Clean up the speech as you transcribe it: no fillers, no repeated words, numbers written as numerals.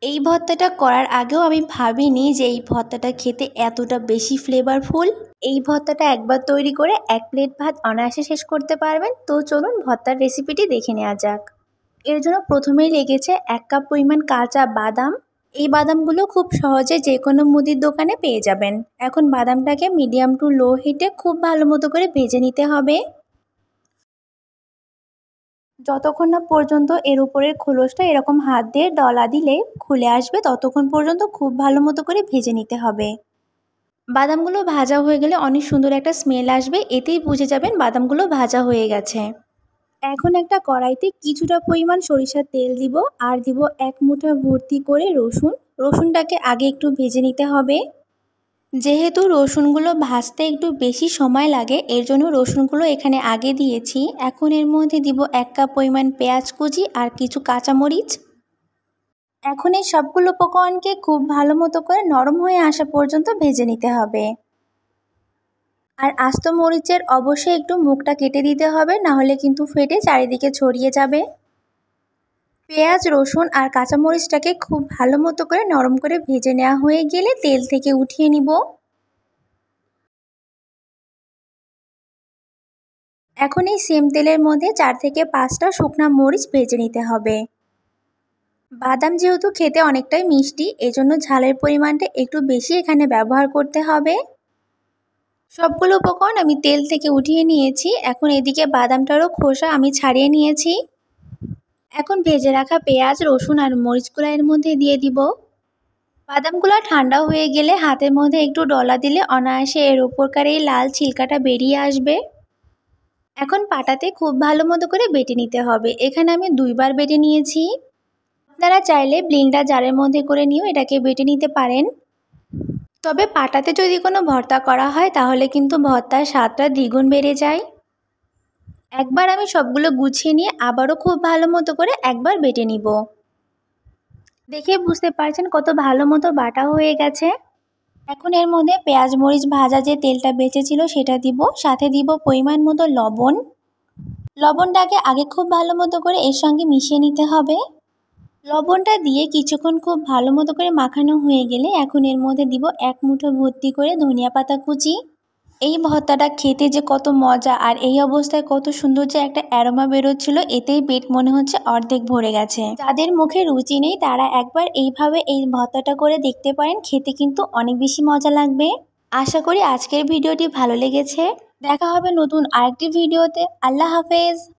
এই ভর্তাটা করার আগেও আমি ভাবিনি যে এই ভর্তাটা খেতে এতটা বেশি ফ্লেভারফুল। এই ভর্তাটা একবার তৈরি করে 1 প্লেট ভাত অনায়াসে শেষ করতে পারবেন। তো চলুন ভর্তার রেসিপিটি দেখে নেওয়া যাক। এর জন্য প্রথমেই লেগেছে 1 কাপ পরিমাণ কাঁচা বাদাম। এই বাদামগুলো খুব সহজে যে কোনো মুদির দোকানে পেয়ে যাবেন। এখন বাদামটাকে মিডিয়াম টু লো হিটে খুব ভালো মতো করে ভেজে নিতে হবে। যতক্ষণ না পর্যন্ত এর উপরের খোলসটা এরকম হাত দিয়ে ডলা দিলে খুলে আসবে, ততক্ষণ পর্যন্ত খুব ভালো মতো করে ভেজে নিতে হবে। বাদামগুলো ভাজা হয়ে গেলে অনেক সুন্দর একটা স্মেল আসবে, এতেই বুঝে যাবেন বাদামগুলো ভাজা হয়ে গেছে। এখন একটা কড়াইতে কিছুটা পরিমাণ সরিষার তেল দিব আর দিব 1 মুঠা ভর্তি করে রসুন। রসুনটাকে আগে একটু ভেজে নিতে হবে। যেহেতু রসুনগুলো ভাজতে একটু বেশি সময় লাগে, এর জন্য রসুনগুলো এখানে আগে দিয়েছি। এখন এর মধ্যে দিব 1 কাপ পরিমাণ পেঁয়াজ কুচি আর কিছু কাঁচামরিচ। এখন এই সবগুলো উপকরণকে খুব ভালো মতো করে নরম হয়ে আসা পর্যন্ত ভেজে নিতে হবে। আর আস্ত মরিচের অবশ্যই একটু মুখটা কেটে দিতে হবে, না হলে কিন্তু ফেটে চারিদিকে ছড়িয়ে যাবে। পেঁয়াজ, রসুন আর কাঁচামরিচটাকে খুব ভালো মতো করে নরম করে ভেজে নেওয়া হয়ে গেলে তেল থেকে উঠিয়ে নিব। এখন এই সেম তেলের মধ্যে 4 থেকে 5টা শুকনা মরিচ ভেজে নিতে হবে। বাদাম যেহেতু খেতে অনেকটাই মিষ্টি, এজন্য ঝালের পরিমাণটা একটু বেশি এখানে ব্যবহার করতে হবে। সবগুলো উপকরণ আমি তেল থেকে উঠিয়ে নিয়েছি। এখন এদিকে বাদামটারও খোসা আমি ছাড়িয়ে নিয়েছি। এখন ভেজে রাখা পেঁয়াজ, রসুন আর মরিচগুলো এর মধ্যে দিয়ে দিব। বাদামগুলো ঠান্ডা হয়ে গেলে হাতের মধ্যে একটু ডলা দিলে অনায়াসে এর উপরকার এই লাল ছিলকাটা বেরিয়ে আসবে। এখন পাটাতে খুব ভালো মতো করে বেটে নিতে হবে। এখানে আমি 2 বার বেটে নিয়েছি। আপনারা চাইলে ব্লেন্ডার জারের মধ্যে করে নিয়েও এটাকে বেটে নিতে পারেন। তবে পাটাতে যদি কোনো ভর্তা করা হয় তাহলে কিন্তু ভর্তার স্বাদটা দ্বিগুণ বেড়ে যায়। একবার আমি সবগুলো গুছিয়ে নিয়ে আবারও খুব ভালো মতো করে একবার বেটে নিব। দেখে বুঝতে পারছেন কত ভালো মতো বাটা হয়ে গেছে। এখন এর মধ্যে পেঁয়াজ মরিচ ভাজা যে তেলটা বেঁচেছিল সেটা দিব, সাথে দিব পরিমাণ মতো লবণ। লবণটাকে আগে খুব ভালো মতো করে এর সঙ্গে মিশিয়ে নিতে হবে। লবণটা দিয়ে কিছুক্ষণ খুব ভালো মতো করে মাখানো হয়ে গেলে এখন এর মধ্যে দিব 1 মুঠো ভর্তি করে ধনিয়া পাতা কুচি। এই ভর্তাটা খেতে যে কত মজা, আর এই অবস্থায় কত সুন্দর যে একটা অ্যারোমা বেরোচ্ছিল, এতেই পেট মনে হচ্ছে অর্ধেক ভরে গেছে। যাদের মুখে রুচি নেই তারা একবার এইভাবে এই ভর্তাটা করে দেখতে পারেন, খেতে কিন্তু অনেক বেশি মজা লাগবে। আশা করি আজকের ভিডিওটি ভালো লেগেছে। দেখা হবে নতুন আরেকটি ভিডিওতে। আল্লাহ হাফেজ।